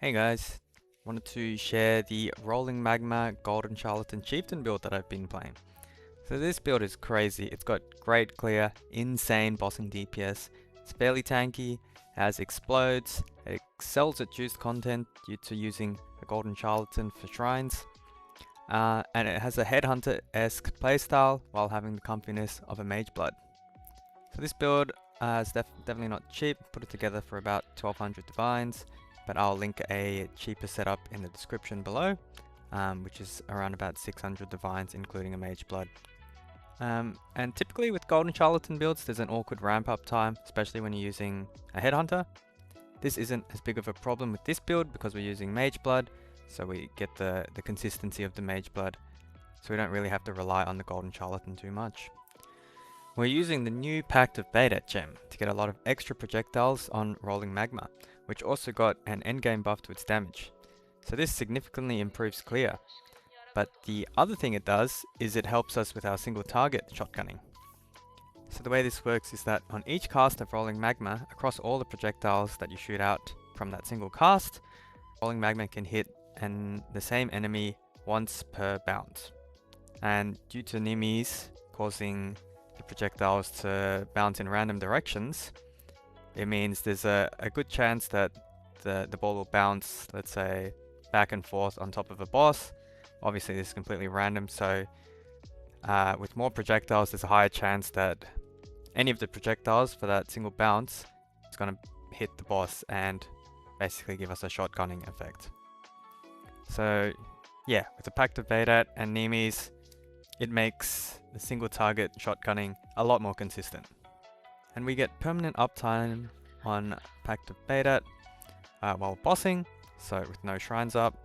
Hey guys, wanted to share the Rolling Magma Golden Charlatan Chieftain build that I've been playing. So this build is crazy. It's got great clear, insane bossing DPS. It's fairly tanky, has explodes, it excels at juiced content due to using a Golden Charlatan for shrines. And it has a Headhunter-esque playstyle while having the comfiness of a Mage Blood. So this build is definitely not cheap, put it together for about 1200 divines. But I'll link a cheaper setup in the description below, which is around about 600 divines, including a Mage Blood. And typically with Golden Charlatan builds, there's an awkward ramp up time, especially when you're using a Headhunter. This isn't as big of a problem with this build because we're using Mage Blood, so we get the consistency of the Mage Blood, so we don't really have to rely on the Golden Charlatan too much. We're using the new Pact of Beta gem to get a lot of extra projectiles on Rolling Magma, which also got an endgame buff to its damage. So this significantly improves clear. But the other thing it does is it helps us with our single target shotgunning. So the way this works is that on each cast of Rolling Magma, across all the projectiles that you shoot out from that single cast, Rolling Magma can hit the same enemy once per bounce. And due to enemies causing the projectiles to bounce in random directions, it means there's a good chance that the ball will bounce, let's say, back and forth on top of a boss. Obviously this is completely random, so with more projectiles there's a higher chance that any of the projectiles for that single bounce is going to hit the boss and basically give us a shotgunning effect. So yeah, with the Pact of Beta and Nemes, it makes the single target shotgunning a lot more consistent. And we get permanent uptime on Pact of Beta while bossing, so with no shrines up.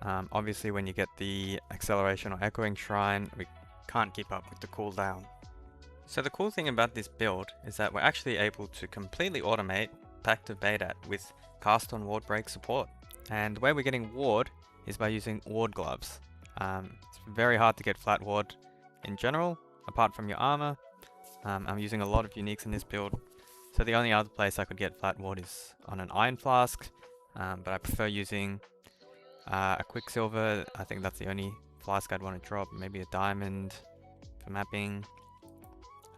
Obviously when you get the acceleration or echoing shrine, we can't keep up with the cooldown. So the cool thing about this build is that we're actually able to completely automate Pact of Beta with cast on ward break support. And the way we're getting ward is by using ward gloves. It's very hard to get flat ward in general, apart from your armor. I'm using a lot of uniques in this build, so the only other place I could get flat ward is on an iron flask, but I prefer using a quicksilver. I think that's the only flask I'd want to drop, maybe a diamond for mapping.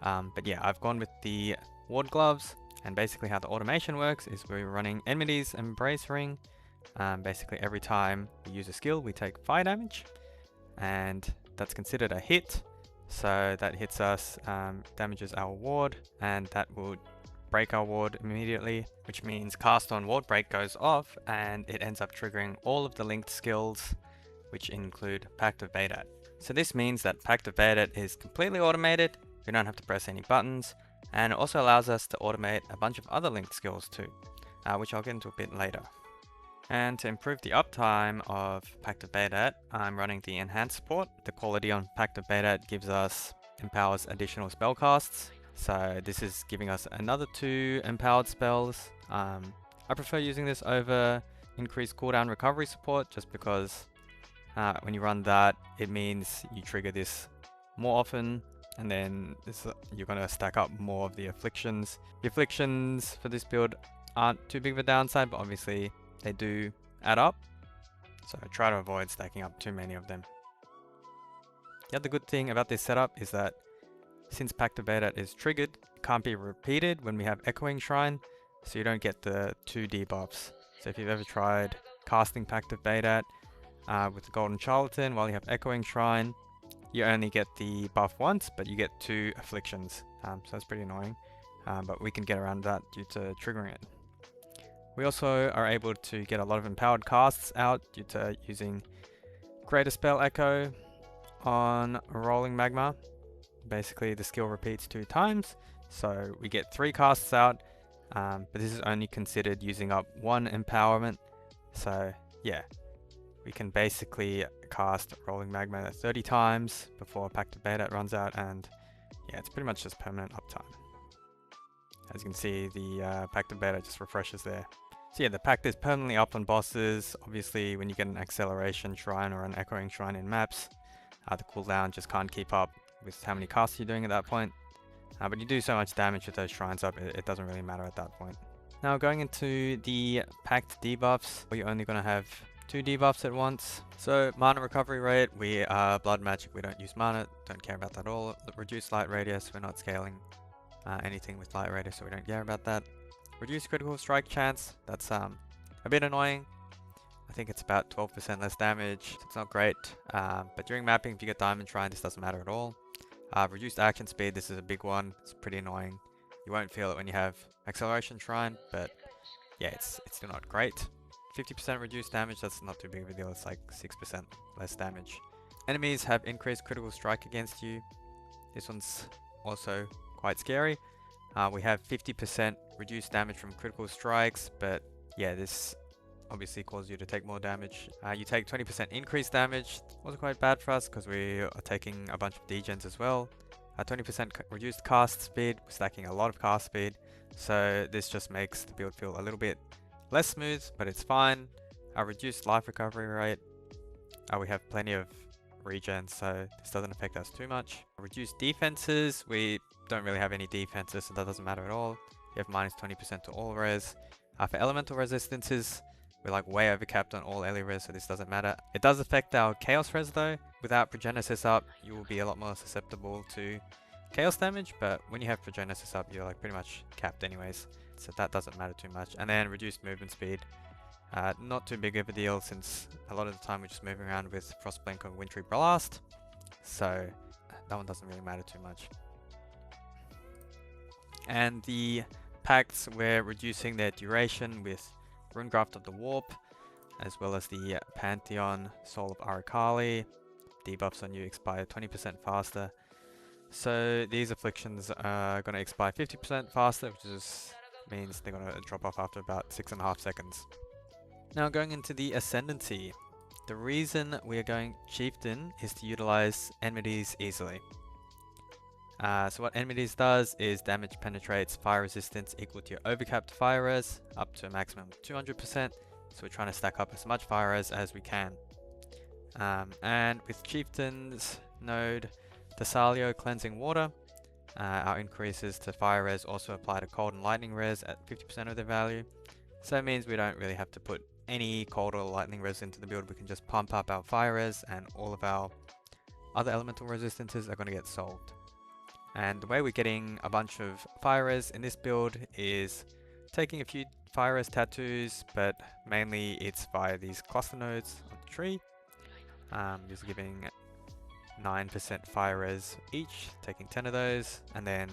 But yeah, I've gone with the ward gloves, and basically how the automation works is we're running Enmity's Embrace Ring. Basically every time we use a skill we take fire damage, and that's considered a hit. So that hits us, damages our ward, and that will break our ward immediately, which means cast on ward break goes off and it ends up triggering all of the linked skills, which include Pact of Beta. So this means that Pact of Beta is completely automated, we don't have to press any buttons, and it also allows us to automate a bunch of other linked skills too, which I'll get into a bit later. And to improve the uptime of Pact of Beta, I'm running the enhanced support. The quality on Pact of Beta empowers additional spell casts. So this is giving us another 2 empowered spells. I prefer using this over increased cooldown recovery support, just because when you run that, it means you trigger this more often, and then you're going to stack up more of the afflictions. The afflictions for this build aren't too big of a downside, but obviously they do add up, so I try to avoid stacking up too many of them. The other good thing about this setup is that since Pact of Beta is triggered, it can't be repeated when we have Echoing Shrine, so you don't get the 2 debuffs. So if you've ever tried casting Pact of Beta with the Golden Charlatan while you have Echoing Shrine, you only get the buff once, but you get 2 afflictions, so that's pretty annoying, but we can get around that due to triggering it. We also are able to get a lot of empowered casts out due to using Greater Spell Echo on Rolling Magma. Basically the skill repeats 2 times, so we get 3 casts out, but this is only considered using up 1 empowerment. So yeah, we can basically cast Rolling Magma 30 times before Pact of Beta runs out, and yeah, it's pretty much just permanent uptime. As you can see, the Pact of Beta just refreshes there. So yeah, the Pact is permanently up on bosses. Obviously, when you get an acceleration shrine or an echoing shrine in maps, the cooldown just can't keep up with how many casts you're doing at that point. But you do so much damage with those shrines up, it doesn't really matter at that point. Now going into the Pact debuffs, we're only going to have 2 debuffs at once. So mana recovery rate, we are blood magic, we don't use mana, don't care about that at all. Reduced light radius, we're not scaling anything with light radius, so we don't care about that. Reduced critical strike chance, that's a bit annoying. I think it's about 12% less damage, so it's not great. But during mapping, if you get Diamond Shrine, this doesn't matter at all. Reduced action speed, this is a big one, it's pretty annoying. You won't feel it when you have Acceleration Shrine, but yeah, it's still not great. 50% reduced damage, that's not too big of a deal, it's like 6% less damage. Enemies have increased critical strike against you. This one's also quite scary. We have 50% reduced damage from critical strikes, but yeah, this obviously causes you to take more damage. You take 20% increased damage. Wasn't quite bad for us because we are taking a bunch of degens as well. 20% reduced cast speed, we're stacking a lot of cast speed, so this just makes the build feel a little bit less smooth, but it's fine. Reduced life recovery rate, we have plenty of regen, so this doesn't affect us too much. Reduced defenses, we don't really have any defenses, so that doesn't matter at all. You have minus 20% to all res. For elemental resistances, we're like way overcapped on all ele res, so this doesn't matter. It does affect our chaos res though. Without Progenesis up, you will be a lot more susceptible to chaos damage, but when you have Progenesis up, you're like pretty much capped anyways, so that doesn't matter too much. And then reduced movement speed. Not too big of a deal since a lot of the time we're just moving around with Frostblink or Wintry Blast, so that one doesn't really matter too much. And the pacts, we're reducing their duration with Runegraft of the Warp, as well as the Pantheon Soul of Arakali. Debuffs on you expire 20% faster. So these afflictions are going to expire 50% faster, which just means they're going to drop off after about 6.5 seconds. Now going into the Ascendancy. The reason we are going Chieftain is to utilize enmities easily. So what enmities does is damage penetrates fire resistance equal to your overcapped fire res up to a maximum of 200%. So we're trying to stack up as much fire res as we can. And with Chieftain's node, Thessalio Cleansing Water, our increases to fire res also apply to cold and lightning res at 50% of their value. So it means we don't really have to put any cold or lightning res into the build. We can just pump up our fire res and all of our other elemental resistances are going to get solved. And the way we're getting a bunch of fire res in this build is taking a few fire res tattoos, but mainly it's via these cluster nodes on the tree. Just giving 9% fire res each, taking 10 of those, and then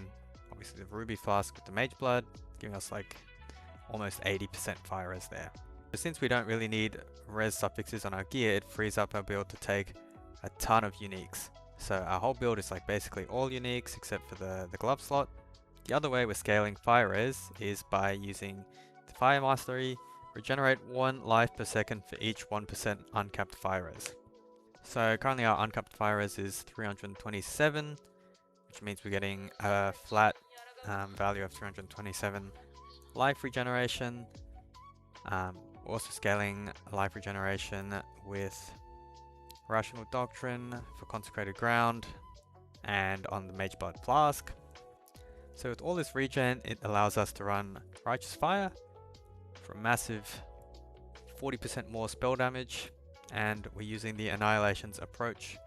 obviously the ruby flask with the mage blood, giving us like almost 80% fire res there. But since we don't really need res suffixes on our gear, it frees up our build to take a ton of uniques. So our whole build is like basically all uniques except for the glove slot. The other way we're scaling fire res is by using the fire mastery, regenerate 1 life per second for each 1% uncapped fire res. So currently our uncapped fire res is 327, which means we're getting a flat value of 327 life regeneration. Also scaling life regeneration with Rational Doctrine for Consecrated Ground and on the Mage Blood Flask. So with all this regen, it allows us to run Righteous Fire for a massive 40% more spell damage, and we're using the Annihilation's Approach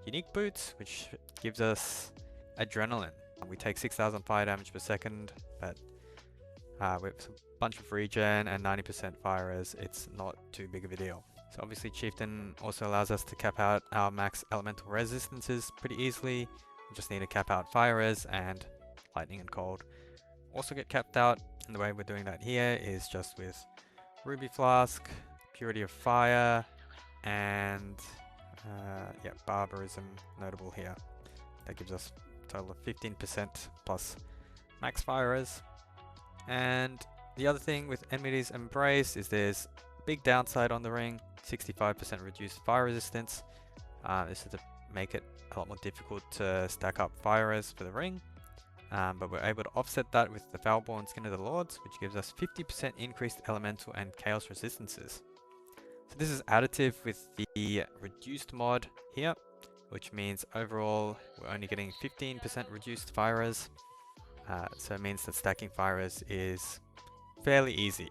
unique boots, which gives us Adrenaline. We take 6,000 fire damage per second, but with a bunch of regen and 90% fire res, it's not too big of a deal. So obviously Chieftain also allows us to cap out our max elemental resistances pretty easily. We just need to cap out fire res and lightning and cold also get capped out, and the way we're doing that here is just with ruby flask, purity of fire, and yeah, barbarism notable here. That gives us a total of 15% plus max fire res. And the other thing with Enmity's Embrace is there's a big downside on the ring, 65% reduced fire resistance. This is to make it a lot more difficult to stack up fire res for the ring. But we're able to offset that with the Foulborn Skin of the Lords, which gives us 50% increased elemental and chaos resistances. So this is additive with the reduced mod here, which means overall we're only getting 15% reduced fire res. So it means that stacking fire res is fairly easy,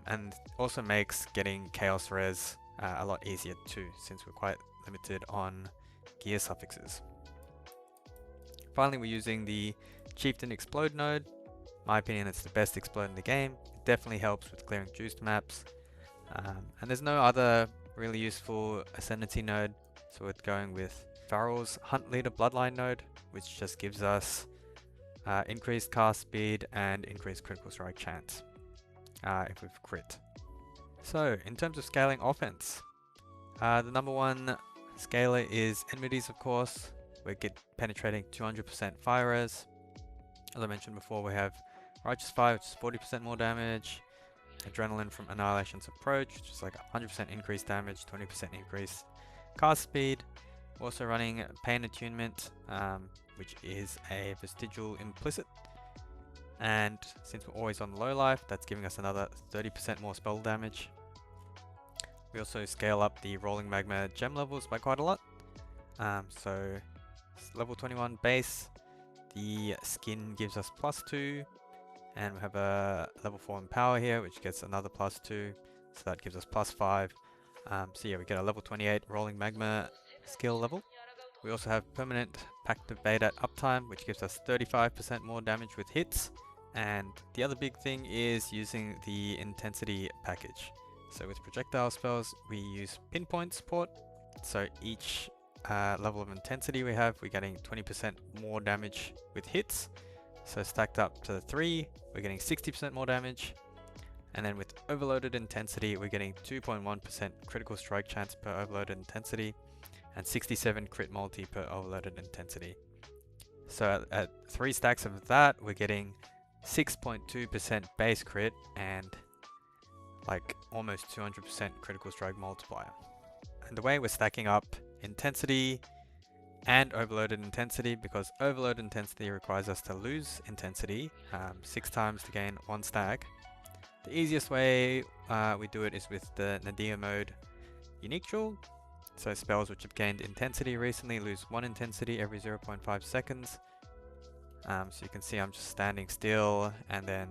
and also makes getting Chaos Res a lot easier too, since we're quite limited on gear suffixes. Finally, we're using the Chieftain Explode node. In my opinion, it's the best explode in the game. It definitely helps with clearing juiced maps. And there's no other really useful Ascendancy node, so we're going with Farrell's Hunt Leader Bloodline node, which just gives us increased cast speed and increased critical strike chance if we've crit. So, in terms of scaling offense, the number one scaler is enmities, of course. We're penetrating 200% fire res. As I mentioned before, we have Righteous Fire, which is 40% more damage. Adrenaline from Annihilation's Approach, which is like 100% increased damage, 20% increase cast speed. We're also running Pain Attunement, which is a vestigial implicit. And since we're always on low life, that's giving us another 30% more spell damage. We also scale up the Rolling Magma gem levels by quite a lot. So level 21 base, the skin gives us +2. And we have a level 4 Empower here, which gets another +2, so that gives us +5. So yeah, we get a level 28 Rolling Magma skill level. We also have permanent Pact of Beta uptime, which gives us 35% more damage with hits. And the other big thing is using the intensity package. So with projectile spells, we use pinpoint support. So each level of intensity we have, we're getting 20% more damage with hits. So stacked up to 3, we're getting 60% more damage. And then with overloaded intensity, we're getting 2.1% critical strike chance per overloaded intensity and 67 crit multi per overloaded intensity. So at 3 stacks of that, we're getting 6.2% base crit and like almost 200% critical strike multiplier. And the way we're stacking up intensity and overloaded intensity, because overloaded intensity requires us to lose intensity 6 times to gain 1 stack. The easiest way we do it is with the Nadir mode unique jewel. So spells which have gained intensity recently lose 1 intensity every 0.5 seconds. So you can see I'm just standing still, and then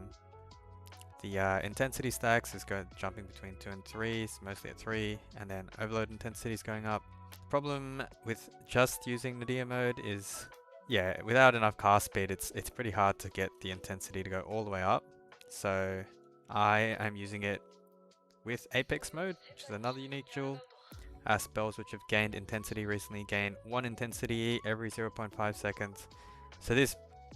the intensity stacks is jumping between 2 and 3, so mostly at 3, and then overload intensity is going up. The problem with just using Nadir mode is, yeah, without enough cast speed, it's pretty hard to get the intensity to go all the way up. So I am using it with Apex mode, which is another unique jewel. Spells which have gained intensity recently gain 1 intensity every 0.5 seconds. So this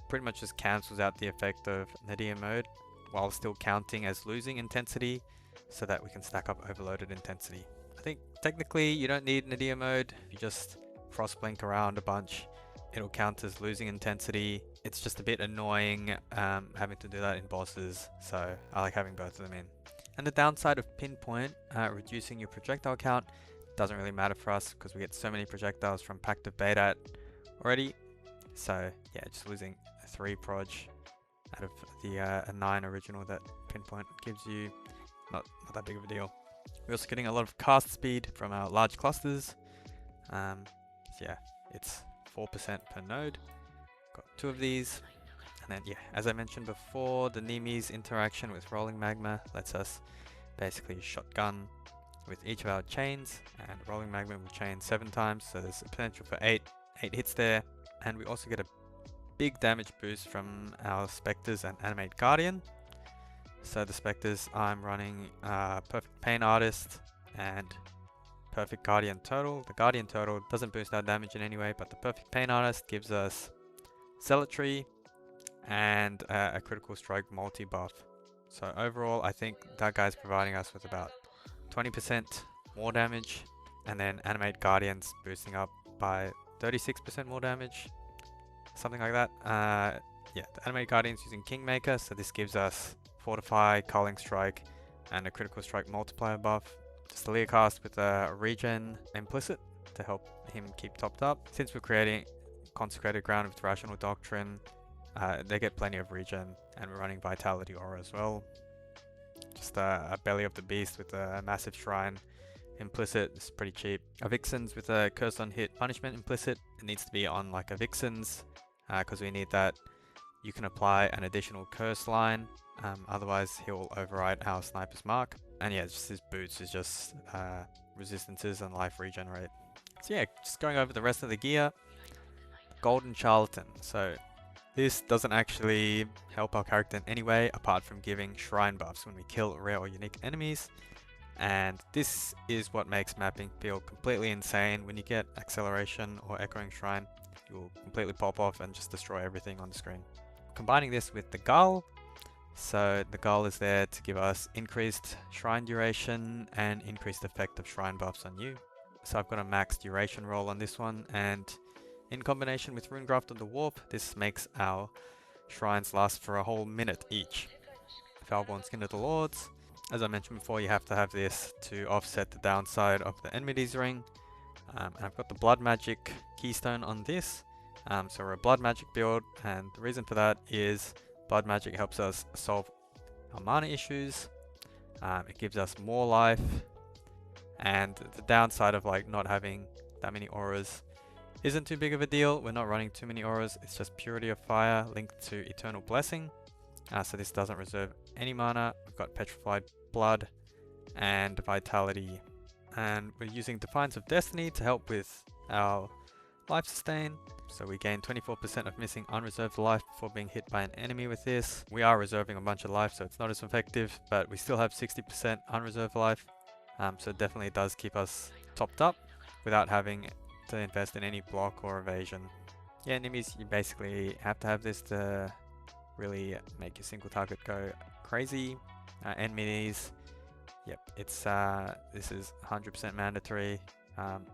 pretty much just cancels out the effect of Nadir mode while still counting as losing intensity, so that we can stack up overloaded intensity. I think technically you don't need Nadir mode. If you just cross blink around a bunch, it'll count as losing intensity. It's just a bit annoying having to do that in bosses, so I like having both of them in. And the downside of pinpoint, reducing your projectile count, doesn't really matter for us because we get so many projectiles from Pact of Beta already. So yeah, just losing 3 proj out of the 9 original that pinpoint gives you, not that big of a deal. We're also getting a lot of cast speed from our large clusters. So yeah, it's 4% per node. Got 2 of these. And then yeah, as I mentioned before, the Nemi's interaction with Rolling Magma lets us basically shotgun with each of our chains, and Rolling Magma will chain 7 times, so there's a potential for 8 hits there. And we also get a big damage boost from our Spectres and Animate Guardian. So the Spectres, I'm running Perfect Pain Artist and Perfect Guardian Total. The Guardian Total doesn't boost our damage in any way, but the Perfect Pain Artist gives us Zealotry and a critical strike multi-buff. So overall, I think that guy's providing us with about 20% more damage, and then Animate Guardian's boosting up by 36% more damage. Something like that. Yeah, the Animate Guardian's using Kingmaker, so this gives us Fortify, Culling Strike, and a critical strike multiplier buff. Just a Leer cast with a regen implicit to help him keep topped up. Since we're creating Consecrated Ground with Rational Doctrine, they get plenty of regen, and we're running Vitality Aura as well. Just a Belly of the Beast with a massive Shrine implicit. It's pretty cheap. A Vixen's with a Curse on Hit Punishment implicit. It needs to be on like a Vixen's, because we need that you can apply an additional curse line, otherwise he'll override our sniper's mark. And yeah, just his boots is just resistances and life regenerate. So yeah, just going over the rest of the gear. Golden Charlatan. So this doesn't actually help our character in any way apart from giving shrine buffs when we kill rare or unique enemies. And this is what makes mapping feel completely insane. When you get acceleration or echoing shrine, you'll completely pop off and just destroy everything on the screen. Combining this with the Gull, so the Gull is there to give us increased shrine duration and increased effect of shrine buffs on you. So I've got a max duration roll on this one, and in combination with Runegraft of the Warp, this makes our shrines last for a whole minute each. Foulborn Skin of the Lords, as I mentioned before, you have to have this to offset the downside of the Enmity's Ring. And I've got the Blood Magic Keystone on this. So we're a Blood Magic build, and the reason for that is Blood Magic helps us solve our mana issues. It gives us more life, and the downside of like not having that many auras isn't too big of a deal. We're not running too many auras, it's just Purity of Fire linked to Eternal Blessing. So this doesn't reserve any mana. We've got Petrified Blood and Vitality. And we're using Defiance of Destiny to help with our life sustain. So we gain 24% of missing unreserved life before being hit by an enemy with this. We are reserving a bunch of life, so it's not as effective, but we still have 60% unreserved life. So it definitely does keep us topped up without having to invest in any block or evasion. Yeah, enemies, you basically have to have this to really make your single target go crazy. Enemies, yep, it's this is 100% mandatory.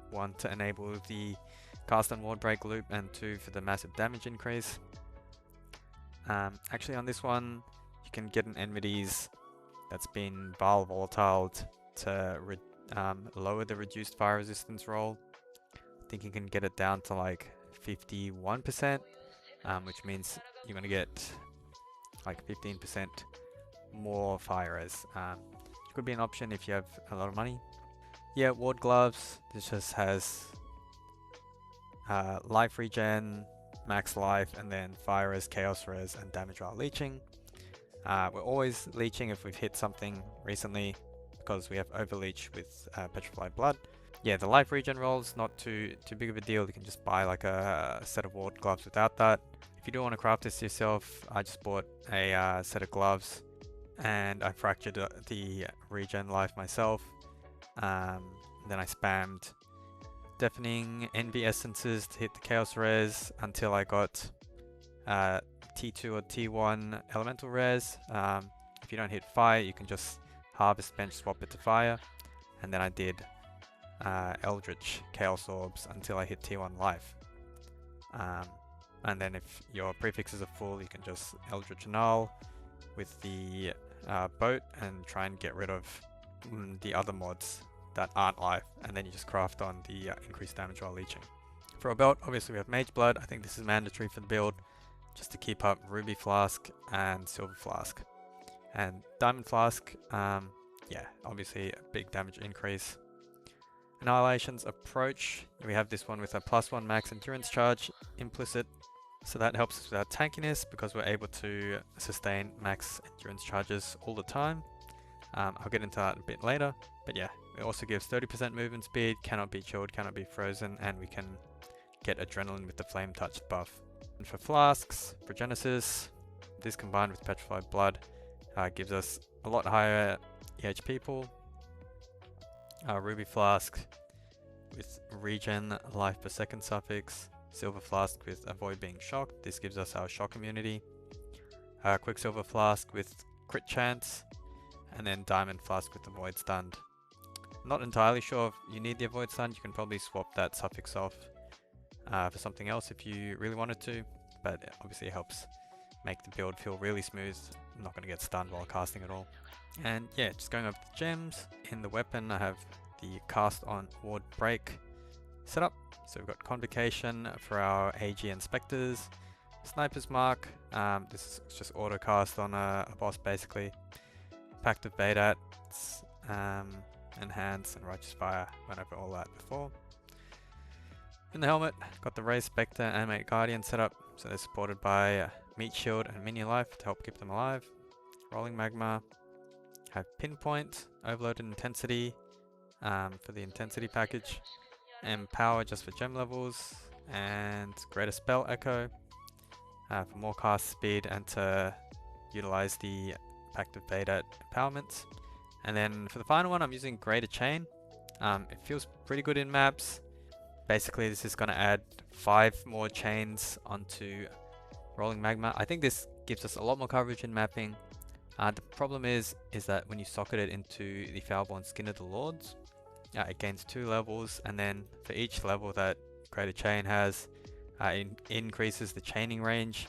One, to enable the cast and ward break loop, and two, for the massive damage increase. Actually on this one, you can get an enemies that's been volatile to lower the reduced fire resistance roll. I think you can get it down to like 51%, which means you're going to get like 15% more fire res. It could be an option if you have a lot of money. Yeah, ward gloves. This just has life regen, max life, and then fire res, chaos res, and damage while leeching. We're always leeching if we've hit something recently, because we have overleech with Petrified Blood. Yeah, the life regen rolls not too big of a deal. You can just buy like a set of ward gloves without that. If you do want to craft this yourself, I just bought a set of gloves, and I fractured the regen life myself. Then I spammed Deafening Envy Essences to hit the Chaos res until I got T2 or T1 Elemental res. If you don't hit fire, you can just Harvest Bench swap it to fire. And then I did Eldritch Chaos Orbs until I hit T1 life. And then if your prefixes are full, you can just Eldritch Null with the boat and try and get rid of the other mods that aren't life, and then you just craft on the increased damage while leeching. For a belt, obviously we have Mage Blood. I think this is mandatory for the build, just to keep up Ruby Flask and Silver Flask. And Diamond Flask, yeah, obviously a big damage increase. Annihilation's Approach, we have this one with a +1 max endurance charge implicit, so that helps us with our tankiness because we're able to sustain max endurance charges all the time. I'll get into that a bit later, but yeah, it also gives 30% movement speed, cannot be chilled, cannot be frozen, and we can get adrenaline with the Flame Touch buff. And for flasks, Progenesis, this combined with Petrified Blood gives us a lot higher EHP pool. Ruby Flask with Regen Life per Second suffix, Silver Flask with Avoid Being Shocked, this gives us our shock immunity. Quicksilver Flask with Crit Chance, and then Diamond Flask with Avoid Stunned. Not entirely sure if you need the Avoid Stunned, you can probably swap that suffix off for something else if you really wanted to, but it obviously helps make the build feel really smooth. I'm not going to get stunned while casting at all. And yeah, just going over the gems. In the weapon I have the Cast on Ward Break set up. So we've got Convocation for our AG and Spectres. Sniper's Mark, this is just auto cast on a boss basically. Pact of Vadats, Enhance and Righteous Fire, went over all that before. In the helmet, got the Raised Spectre Animate Guardian set up, so they're supported by meat shield and minion life to help keep them alive. Rolling magma. Have pinpoint, overloaded intensity for the intensity package, and power just for gem levels, and greater spell echo for more cast speed and to utilize the Pact of Beta empowerment. And then for the final one, I'm using greater chain. It feels pretty good in maps. Basically, this is going to add 5 more chains onto rolling magma. I think this gives us a lot more coverage in mapping. The problem is that when you socket it into the Foulborn Skin of the Lords, it gains 2 levels, and then for each level that greater chain has, it increases the chaining range.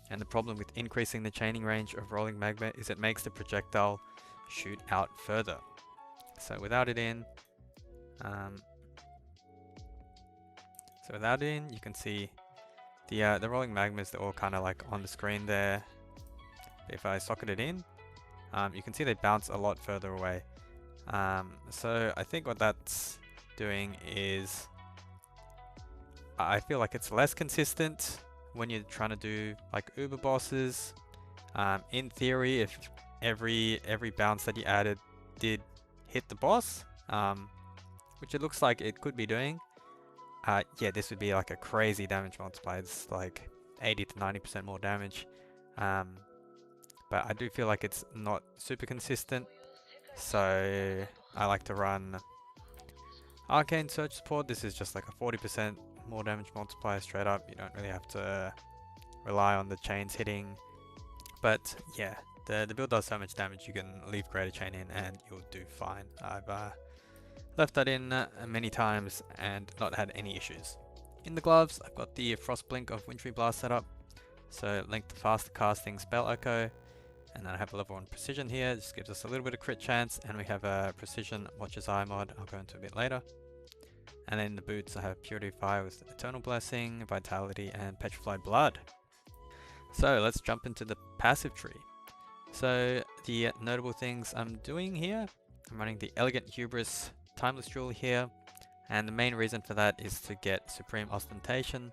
And the problem with increasing the chaining range of rolling magma is it makes the projectile shoot out further. So without it in, you can see the rolling magmas, they're all kind of like on the screen there. If I socket it in, you can see they bounce a lot further away. So I think what that's doing is, I feel like it's less consistent when you're trying to do like uber bosses. In theory, if every bounce that you added did hit the boss, which it looks like it could be doing, yeah, this would be like a crazy damage multiplier. It's like 80 to 90% more damage. But I do feel like it's not super consistent, so I like to run Arcane Surge support. This is just like a 40% more damage multiplier straight up. You don't really have to rely on the chains hitting. But yeah, the build does so much damage, you can leave greater chain in and you'll do fine. I've left that in many times and not had any issues. In the gloves, I've got the Frost Blink of Wintry Blast set up. So link to faster casting spell echo. And then I have a level 1 precision here, this gives us a little bit of crit chance, and we have a precision Watcher's Eye mod I'll go into a bit later. And then in the boots I have Purity of Fire with Eternal Blessing, Vitality and Petrified Blood. So let's jump into the passive tree. So the notable things I'm doing here, I'm running the Elegant Hubris Timeless Jewel here, and the main reason for that is to get Supreme Ostentation,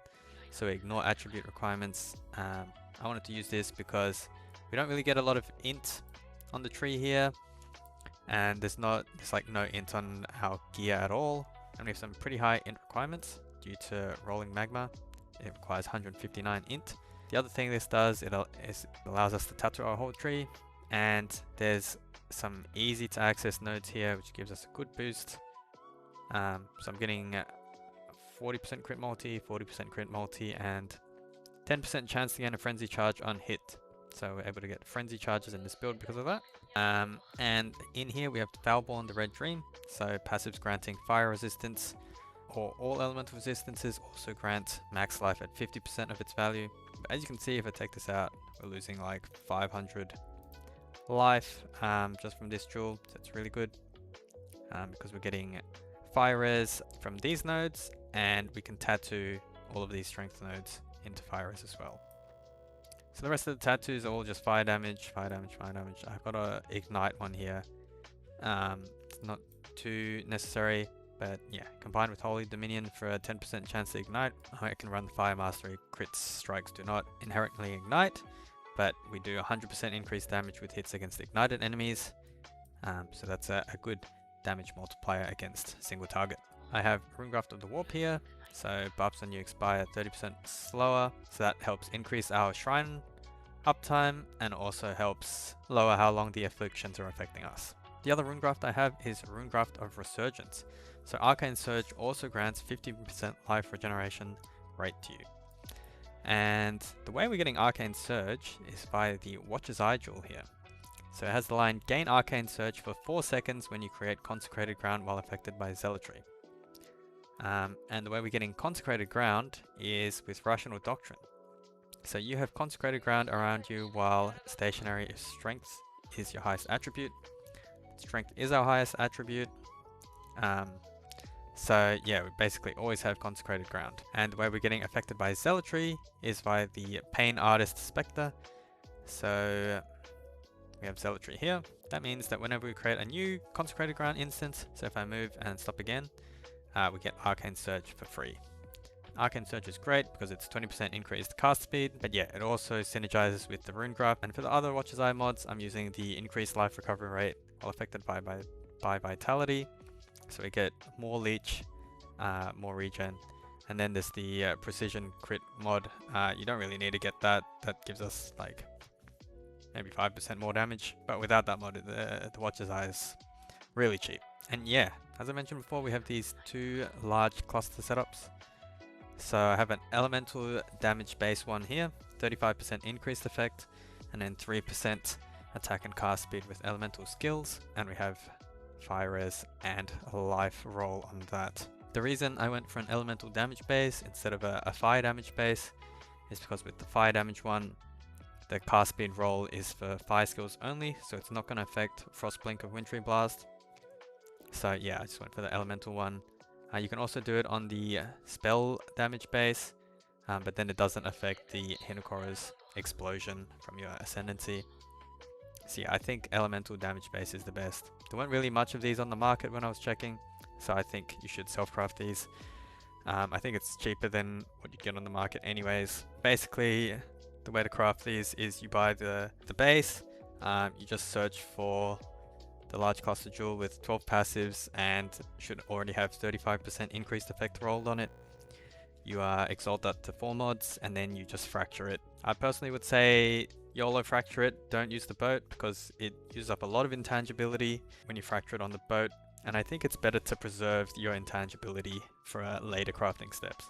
so ignore attribute requirements. I wanted to use this because we don't really get a lot of int on the tree here, and there's like no int on our gear at all, and we have some pretty high int requirements due to rolling magma. It requires 159 int. The other thing this does, it allows us to tattoo our whole tree, and there's some easy to access nodes here which gives us a good boost. So I'm getting 40% crit multi, 40% crit multi, and 10% chance to gain a frenzy charge on hit. So we're able to get frenzy charges in this build because of that. And in here we have Foulborn, the Red Dream. So passives granting fire resistance or all elemental resistances also grant max life at 50% of its value. But as you can see, if I take this out, we're losing like 500 life just from this jewel. So it's really good because we're getting fire res from these nodes, and we can tattoo all of these strength nodes into fire res as well. So the rest of the tattoos are all just fire damage, fire damage, fire damage. I've got a ignite one here. It's not too necessary, but yeah, combined with Holy Dominion for a 10% chance to ignite, I can run the Fire Mastery. Crit strikes do not inherently ignite, but we do 100% increased damage with hits against ignited enemies. So that's a good damage multiplier against single target. I have Runegraft of the Warp here, so buffs when you expire 30% slower, so that helps increase our shrine uptime and also helps lower how long the afflictions are affecting us. The other Runegraft I have is Runegraft of Resurgence. So Arcane Surge also grants 50% life regeneration rate to you. And the way we're getting Arcane Surge is by the Watcher's Eye jewel here. So it has the line, gain Arcane Surge for 4 seconds when you create Consecrated Ground while affected by Zealotry. And the way we're getting Consecrated Ground is with Rational Doctrine. So you have Consecrated Ground around you while stationary if Strength is your highest attribute. Strength is our highest attribute. So yeah, we basically always have Consecrated Ground. And the way we're getting affected by Zealotry is via the Pain Artist Spectre. So we have Zealotry here. That means that whenever we create a new Consecrated Ground instance, so if I move and stop again, we get Arcane Surge for free. Arcane Surge is great because it's 20% increased cast speed, but yeah, it also synergizes with the Rune Graph. And for the other Watcher's Eye mods, I'm using the increased life recovery rate while affected by Vitality. So we get more leech, more regen. And then there's the precision crit mod. You don't really need to get that. That gives us like maybe 5% more damage. But without that mod, the Watcher's Eye is really cheap. And yeah, as I mentioned before, we have these two large cluster setups. So I have an elemental damage base one here, 35% increased effect, and then 3% attack and cast speed with elemental skills. And we have fire res and a life roll on that. The reason I went for an elemental damage base instead of a fire damage base is because with the fire damage one, the cast speed roll is for fire skills only, so it's not going to affect Frostblink or Wintry Blast. So yeah, I just went for the elemental one. You can also do it on the spell damage base, but then it doesn't affect the Hinokora's explosion from your Ascendancy. So yeah, I think elemental damage base is the best. There weren't really much of these on the market when I was checking, so I think you should self-craft these. I think it's cheaper than what you get on the market anyways. Basically, the way to craft these is you buy the base, you just search for the large cluster jewel with 12 passives and should already have 35% increased effect rolled on it. You exalt that to 4 mods and then you just fracture it. I personally would say YOLO fracture it, don't use the boat because it uses up a lot of intangibility when you fracture it on the boat, and I think it's better to preserve your intangibility for later crafting steps.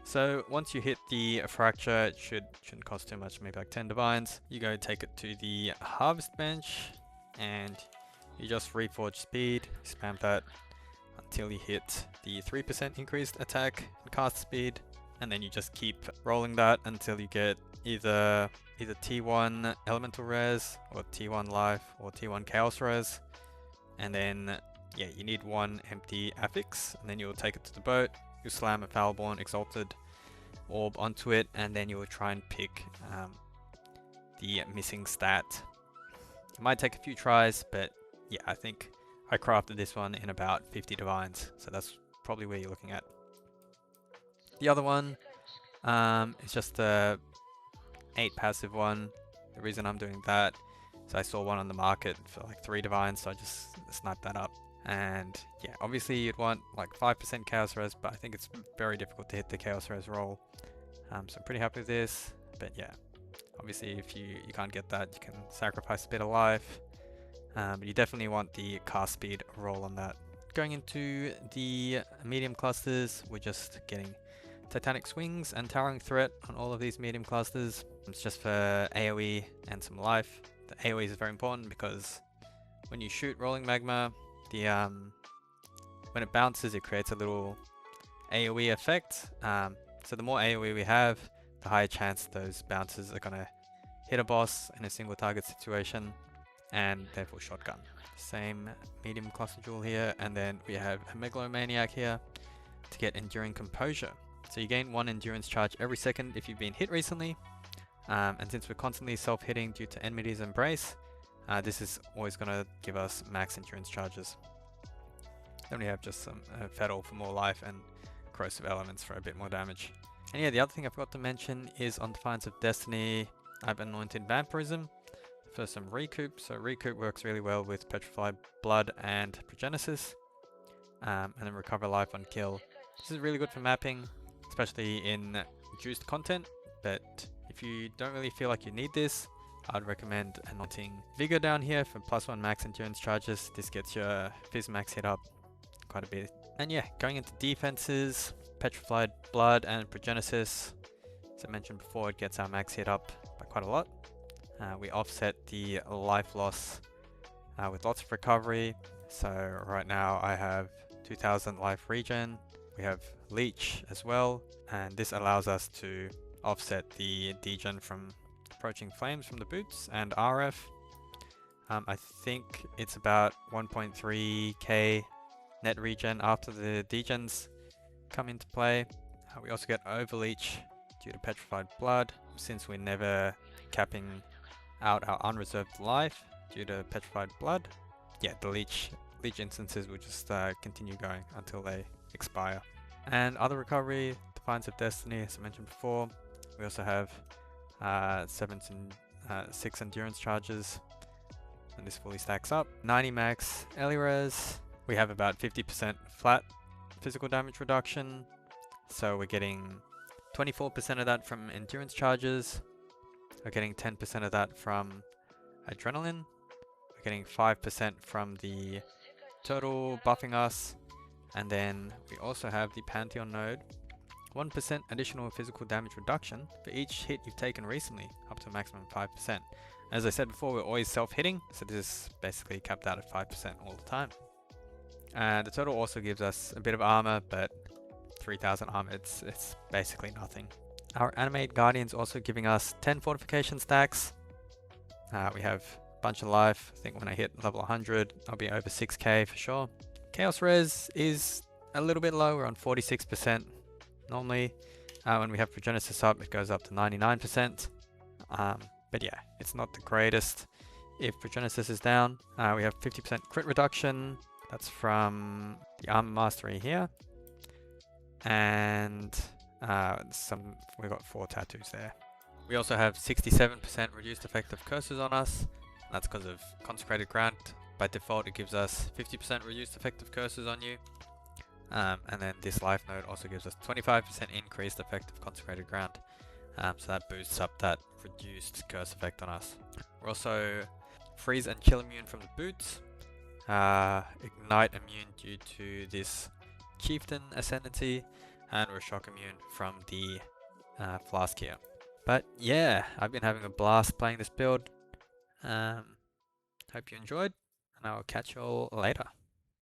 So once you hit the fracture, it shouldn't cost too much, maybe like 10 divines. You go take it to the harvest bench and you just reforge speed, spam that until you hit the 3% increased attack and cast speed, and then you just keep rolling that until you get either T1 elemental res or T1 life or T1 chaos res, and then yeah, you need 1 empty affix, and then you'll take it to the boat, you'll slam a Foulborn exalted orb onto it, and then you'll try and pick the missing stat. It might take a few tries, but yeah, I think I crafted this one in about 50 divines, so that's probably where you're looking at. The other one is just a 8 passive one. The reason I'm doing that is I saw one on the market for like 3 divines, so I just sniped that up. And yeah, obviously you'd want like 5% chaos res, but I think it's very difficult to hit the chaos res roll. So I'm pretty happy with this, but yeah, obviously if you can't get that, you can sacrifice a bit of life. But you definitely want the cast speed roll on that. Going into the medium clusters, we're just getting Titanic Swings and Towering Threat on all of these medium clusters. It's just for AoE and some life. The AoE is very important because when you shoot Rolling Magma, when it bounces, it creates a little AoE effect. So the more AoE we have, the higher chance those bounces are going to hit a boss in a single target situation, and therefore shotgun. Same medium cluster jewel here, and then we have a Megalomaniac here to get Enduring Composure. So you gain 1 endurance charge every second if you've been hit recently, and since we're constantly self-hitting due to Enmity's Embrace, this is always going to give us max endurance charges. Then we have just some Fatal for more life and Corrosive Elements for a bit more damage. And yeah, the other thing I forgot to mention is on Defiance of Destiny, I've anointed Vampirism for some recoup. So recoup works really well with Petrified Blood and Progenesis, and then Recover Life on kill. This is really good for mapping, especially in juiced content, but if you don't really feel like you need this, I'd recommend anointing Vigor down here for +1 max endurance charges. This gets your Fizz max hit up quite a bit. And yeah, going into defenses, Petrified Blood and Progenesis, as I mentioned before, it gets our max hit up by quite a lot. We offset the life loss with lots of recovery. So right now I have 2000 life regen. We have Leech as well, and this allows us to offset the degen from Approaching Flames from the boots and RF. I think it's about 1.3k net regen after the degens come into play. We also get Overleech due to Petrified Blood, since we're never capping out our unreserved life due to Petrified Blood. Yeah, the leech instances will just continue going until they expire. And other recovery, the Defiance of Destiny, as I mentioned before. We also have 6 endurance charges, and this fully stacks up. 90 max Elires. We have about 50% flat physical damage reduction, so we're getting 24% of that from endurance charges. We're getting 10% of that from adrenaline. We're getting 5% from the turtle buffing us, and then we also have the Pantheon node. 1% additional physical damage reduction for each hit you've taken recently, up to a maximum 5%. As I said before, we're always self-hitting, so this is basically capped out at 5% all the time. The turtle also gives us a bit of armor, but 3000 armor, it's basically nothing. Our Animate Guardian's also giving us 10 fortification stacks. We have a bunch of life. I think when I hit level 100, I'll be over 6k for sure. Chaos Res is a little bit low, we're on 46%. Normally, when we have Progenesis up, it goes up to 99%. But yeah, it's not the greatest. If Progenesis is down, we have 50% crit reduction. That's from the Armor Mastery here. And we got 4 tattoos there. We also have 67% reduced effective curses on us. That's because of Consecrated Ground. By default, it gives us 50% reduced effective curses on you. And then this life node also gives us 25% increased effective Consecrated Ground. So that boosts up that reduced curse effect on us. We're also freeze and chill immune from the boots. Ignite immune due to this Chieftain Ascendancy. And we're shock immune from the flask here. But yeah, I've been having a blast playing this build. Hope you enjoyed, and I'll catch you all later.